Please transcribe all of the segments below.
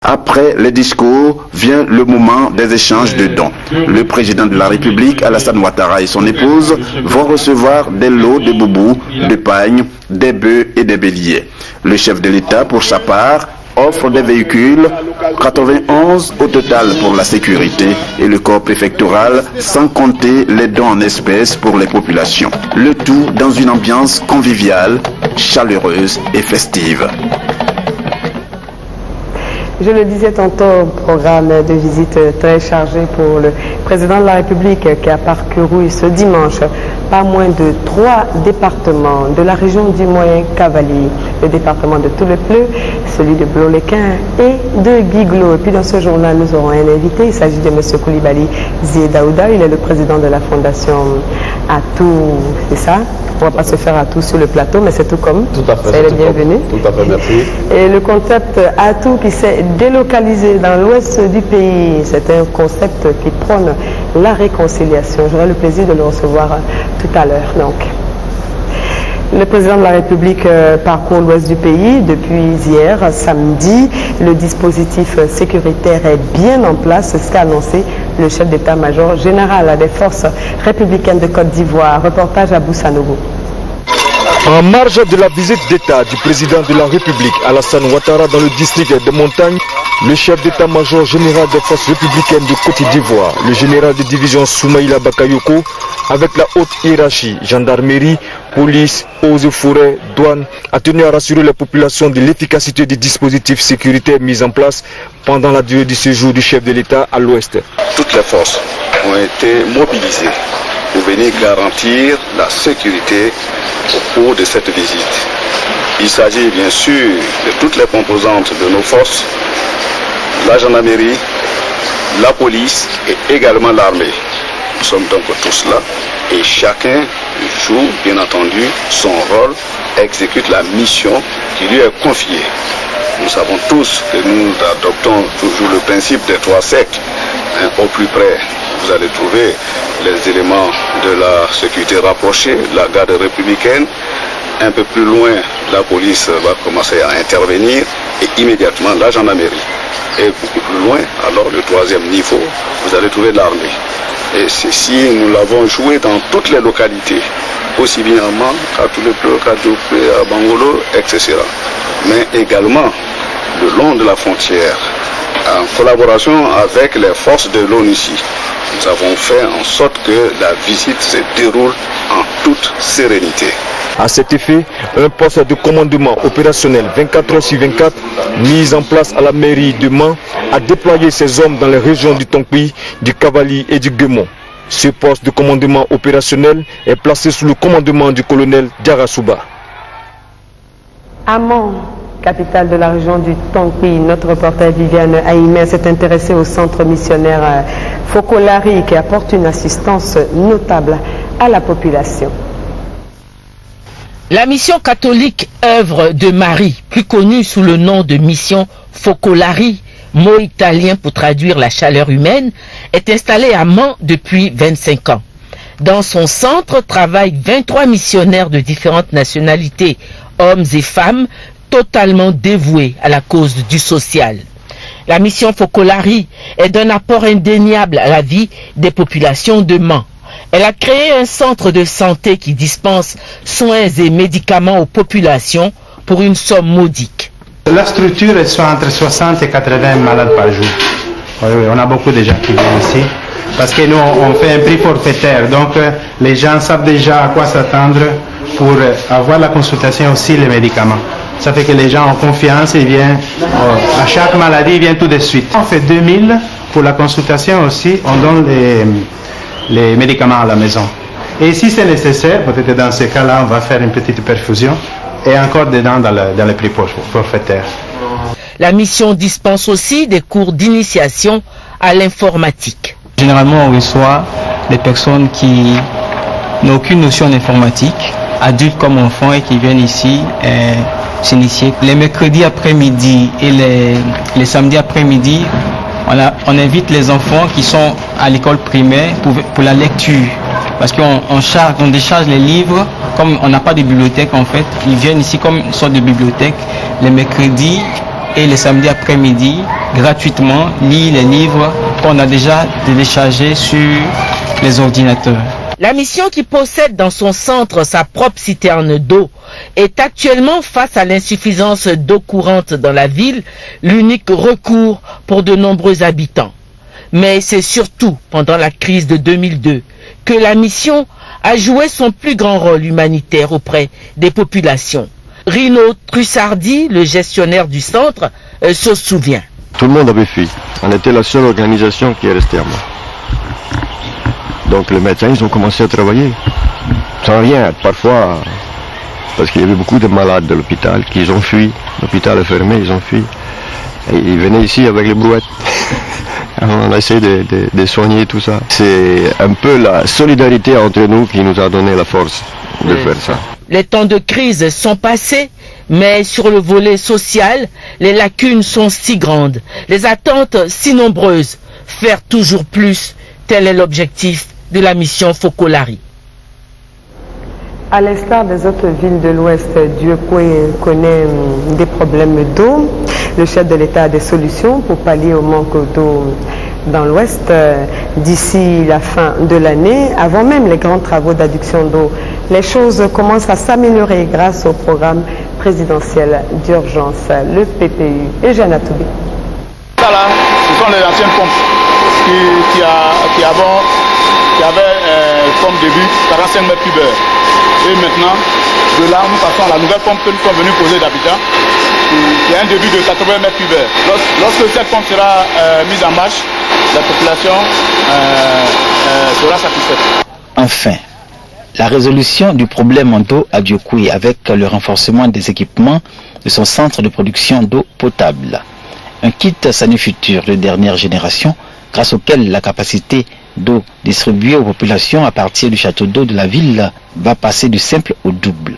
Après les discours, vient le moment des échanges de dons. Le président de la République, Alassane Ouattara, et son épouse vont recevoir des lots de boubous, de pagnes, des bœufs et des béliers. Le chef de l'État, pour sa part, offre des véhicules, 91 au total pour la sécurité et le corps préfectoral, sans compter les dons en espèces pour les populations. Le tout dans une ambiance conviviale, chaleureuse et festive. Je le disais tantôt, programme de visite très chargé pour le président de la République qui a parcouru ce dimanche pas moins de 3 départements de la région du Moyen-Cavalier, le département de Toulepleu, celui de Bloléquin et de Guiglo. Et puis dans ce journal, nous aurons un invité, il s'agit de M. Koulibaly Ziedaouda, il est le président de la fondation Atout, c'est ça? On ne va pas se faire Atout sur le plateau, mais c'est tout comme. Tout à fait. C'est le bienvenu. Tout à fait, merci. Et le concept Atout qui s'est délocalisé dans l'ouest du pays, c'est un concept qui prône la réconciliation. J'aurai le plaisir de le recevoir tout à l'heure. Donc, le président de la République parcourt l'ouest du pays depuis hier, samedi. Le dispositif sécuritaire est bien en place, c'est ce qu'a annoncé le chef d'état-major général des forces républicaines de Côte d'Ivoire. Reportage à Boussanogo. En marge de la visite d'État du président de la République, Alassane Ouattara, dans le district de Montagne, le chef d'état-major général des forces républicaines de Côte d'Ivoire, le général de division Soumaïla Bakayoko, avec la haute hiérarchie, gendarmerie, police, eaux et forêts, douane, a tenu à rassurer la population de l'efficacité des dispositifs sécuritaires mis en place pendant la durée du séjour du chef de l'État à l'ouest. Toutes les forces ont été mobilisées pour venir garantir la sécurité au cours de cette visite. Il s'agit bien sûr de toutes les composantes de nos forces, la gendarmerie, la police et également l'armée. Nous sommes donc tous là et chacun joue bien entendu son rôle, exécute la mission qui lui est confiée. Nous savons tous que nous adoptons toujours le principe des 3 cercles. Au plus près, vous allez trouver les éléments de la sécurité rapprochée, la garde républicaine. Un peu plus loin, la police va commencer à intervenir et immédiatement la gendarmerie. Et beaucoup plus loin, alors le 3e niveau, vous allez trouver l'armée. Et ceci, nous l'avons joué dans toutes les localités, aussi bien à Man qu'à Toulepleu, qu'à Diopé, à Bangolo, etc. Mais également le long de la frontière, en collaboration avec les forces de l'ONUCI. Nous avons fait en sorte que la visite se déroule en toute sérénité. À cet effet, un poste de commandement opérationnel 24 heures sur 24, mis en place à la mairie de Man, a déployé ses hommes dans les régions du Tonkpi, du Cavali et du Guémon. Ce poste de commandement opérationnel est placé sous le commandement du colonel Diarasouba. Amman, capitale de la région du Tonkpi, notre reporter Viviane Aïmé s'est intéressée au centre missionnaire Fokolari qui apporte une assistance notable à la population. La mission catholique œuvre de Marie, plus connue sous le nom de mission Focolari, mot italien pour traduire la chaleur humaine, est installée à Man depuis 25 ans. Dans son centre travaillent 23 missionnaires de différentes nationalités, hommes et femmes, totalement dévoués à la cause du social. La mission Focolari est d'un apport indéniable à la vie des populations de Man. Elle a créé un centre de santé qui dispense soins et médicaments aux populations pour une somme modique. La structure est entre 60 et 80 malades par jour. Oui, on a beaucoup de gens qui viennent ici. Parce que nous, on fait un prix forfaitaire. Donc, les gens savent déjà à quoi s'attendre pour avoir la consultation aussi, les médicaments. Ça fait que les gens ont confiance et viennent à chaque maladie, ils viennent tout de suite. On fait 2000 pour la consultation aussi. On donne les médicaments à la maison. Et si c'est nécessaire, peut-être dans ce cas-là, on va faire une petite perfusion et encore dedans dans le prix forfaitaire. La mission dispense aussi des cours d'initiation à l'informatique. Généralement, on reçoit des personnes qui n'ont aucune notion d'informatique, adultes comme enfants, et qui viennent ici s'initier. Les mercredis après-midi et les samedis après-midi, on invite les enfants qui sont à l'école primaire pour la lecture. Parce qu'on décharge les livres, comme on n'a pas de bibliothèque en fait, ils viennent ici comme une sorte de bibliothèque les mercredis et les samedis après-midi, gratuitement, lire les livres qu'on a déjà téléchargés sur les ordinateurs. La mission, qui possède dans son centre sa propre citerne d'eau, est actuellement, face à l'insuffisance d'eau courante dans la ville, l'unique recours pour de nombreux habitants. Mais c'est surtout pendant la crise de 2002 que la mission a joué son plus grand rôle humanitaire auprès des populations. Rino Trussardi, le gestionnaire du centre, se souvient. Tout le monde avait fui. On était la seule organisation qui est restée à moi. Donc les médecins, ils ont commencé à travailler. Sans rien, parfois, parce qu'il y avait beaucoup de malades de l'hôpital qui ont fui. L'hôpital est fermé, ils ont fui. Et ils venaient ici avec les brouettes. On a essayé de soigner tout ça. C'est un peu la solidarité entre nous qui nous a donné la force de faire ça. Les temps de crise sont passés, mais sur le volet social, les lacunes sont si grandes, les attentes si nombreuses. Faire toujours plus, tel est l'objectif de la mission Focolari. À l'instar des autres villes de l'Ouest, Dieukwé connaît des problèmes d'eau. Le chef de l'État a des solutions pour pallier au manque d'eau dans l'Ouest d'ici la fin de l'année, avant même les grands travaux d'adduction d'eau. Les choses commencent à s'améliorer grâce au programme présidentiel d'urgence, le PPU. Eugène Atoubé. Ça là, ce sont les anciennes pompes qui avaient comme début 45 mètres cubes. Et maintenant, de là, nous passons à la nouvelle pompe que nous sommes venus poser d'Abidjan, qui a un début de 80 mètres cubes. Lorsque cette pompe sera mise en marche, la population sera satisfaite. Enfin, la résolution du problème en eau à Dieukwé avec le renforcement des équipements de son centre de production d'eau potable. Un kit Sanifutur de dernière génération, grâce auquel la capacité d'eau distribuée aux populations à partir du château d'eau de la ville va passer du simple au double.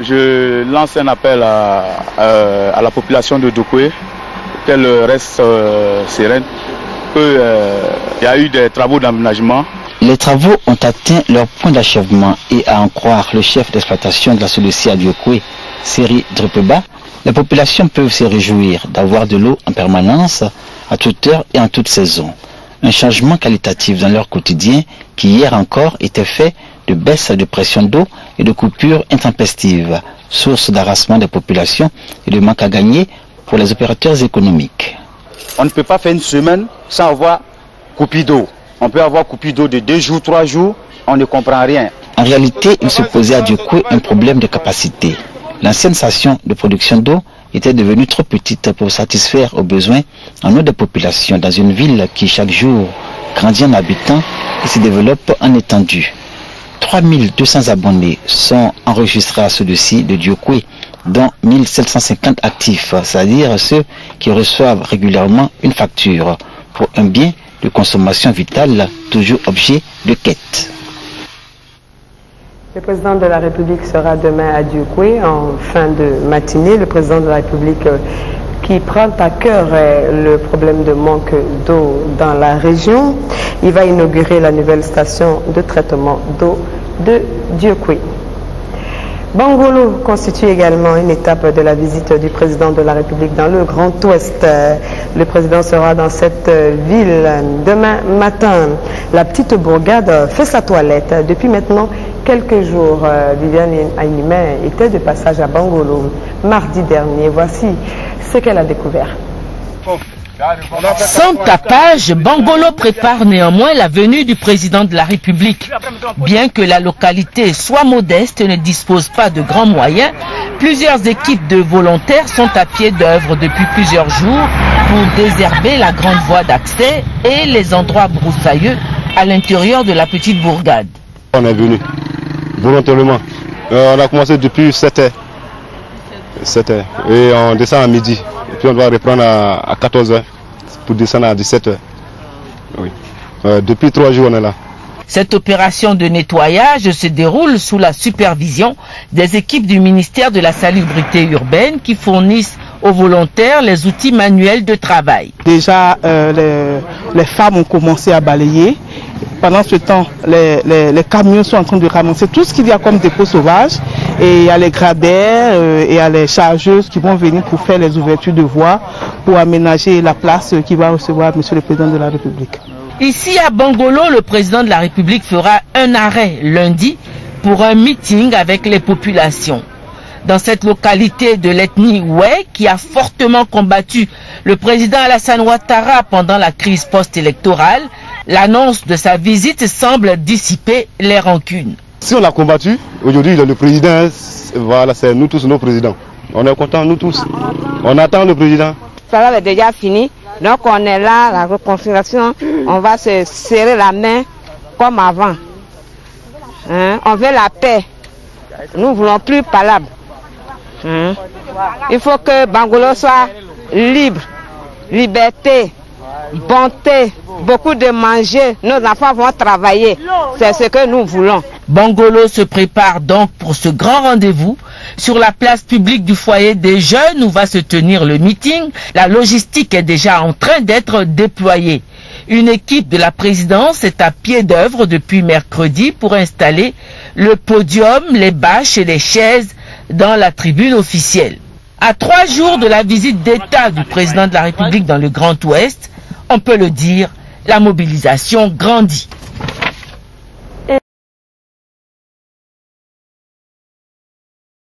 Je lance un appel à la population de Dieukwé qu'elle reste sereine, qu'il y a eu des travaux d'aménagement. Les travaux ont atteint leur point d'achèvement et à en croire le chef d'exploitation de la SODECI à Dieukwé, Seri Drepeba, les populations peuvent se réjouir d'avoir de l'eau en permanence, à toute heure et en toute saison. Un changement qualitatif dans leur quotidien qui hier encore était fait de baisse de pression d'eau et de coupures intempestives, source d'harassement des populations et de manque à gagner pour les opérateurs économiques. On ne peut pas faire une semaine sans avoir coupure d'eau. On peut avoir coupure d'eau de 2 jours, 3 jours, on ne comprend rien. En réalité, il se posait à Dieukwé un problème de capacité. L'ancienne station de production d'eau était devenue trop petite pour satisfaire aux besoins en eau des populations dans une ville qui chaque jour grandit en habitants et se développe en étendue. 3200 abonnés sont enregistrés à ceux-ci de Dieukwé, dont 1750 actifs, c'est-à-dire ceux qui reçoivent régulièrement une facture pour un bien de consommation vitale, toujours objet de quête. Le président de la République sera demain à Dieukwé en fin de matinée. Le président de la République qui prend à cœur le problème de manque d'eau dans la région. Il va inaugurer la nouvelle station de traitement d'eau de Dieukwé. Bangolo constitue également une étape de la visite du président de la République dans le Grand Ouest. Le président sera dans cette ville demain matin. La petite bourgade fait sa toilette. Depuis maintenant quelques jours, Viviane Aïnimé était de passage à Bangolo mardi dernier. Voici ce qu'elle a découvert. Sans tapage, Bangolo prépare néanmoins la venue du président de la République. Bien que la localité soit modeste et ne dispose pas de grands moyens, plusieurs équipes de volontaires sont à pied d'œuvre depuis plusieurs jours pour désherber la grande voie d'accès et les endroits broussailleux à l'intérieur de la petite bourgade. On est venu volontairement. On a commencé depuis 7 h. 7 h. Et on descend à midi. Et puis on doit reprendre à 14 h pour descendre à 17 h. Oui. Depuis 3 jours, on est là. Cette opération de nettoyage se déroule sous la supervision des équipes du ministère de la Salubrité urbaine qui fournissent aux volontaires les outils manuels de travail. Déjà, les femmes ont commencé à balayer. Pendant ce temps, les camions sont en train de ramasser tout ce qu'il y a comme dépôt sauvage Et il y a les gradins et il y a les chargeuses qui vont venir pour faire les ouvertures de voies, pour aménager la place qui va recevoir Monsieur le Président de la République. Ici à Bangolo, le Président de la République fera un arrêt lundi pour un meeting avec les populations. Dans cette localité de l'ethnie Oué, qui a fortement combattu le président Alassane Ouattara pendant la crise post-électorale, l'annonce de sa visite semble dissiper les rancunes. Si on l'a combattu, aujourd'hui le président, voilà, c'est nous tous nos présidents. On est contents, nous tous. On attend le président. Ça va déjà fini, donc on est là, la réconciliation, on va se serrer la main comme avant. Hein? On veut la paix, nous ne voulons plus palabre. Il faut que Bangolo soit libre, liberté, bonté, beaucoup de manger, nos enfants vont travailler, c'est ce que nous voulons. Bangolo se prépare donc pour ce grand rendez-vous sur la place publique du foyer des jeunes où va se tenir le meeting. La logistique est déjà en train d'être déployée. Une équipe de la présidence est à pied d'œuvre depuis mercredi pour installer le podium, les bâches et les chaises dans la tribune officielle. À 3 jours de la visite d'État du président de la République dans le Grand Ouest, on peut le dire, la mobilisation grandit.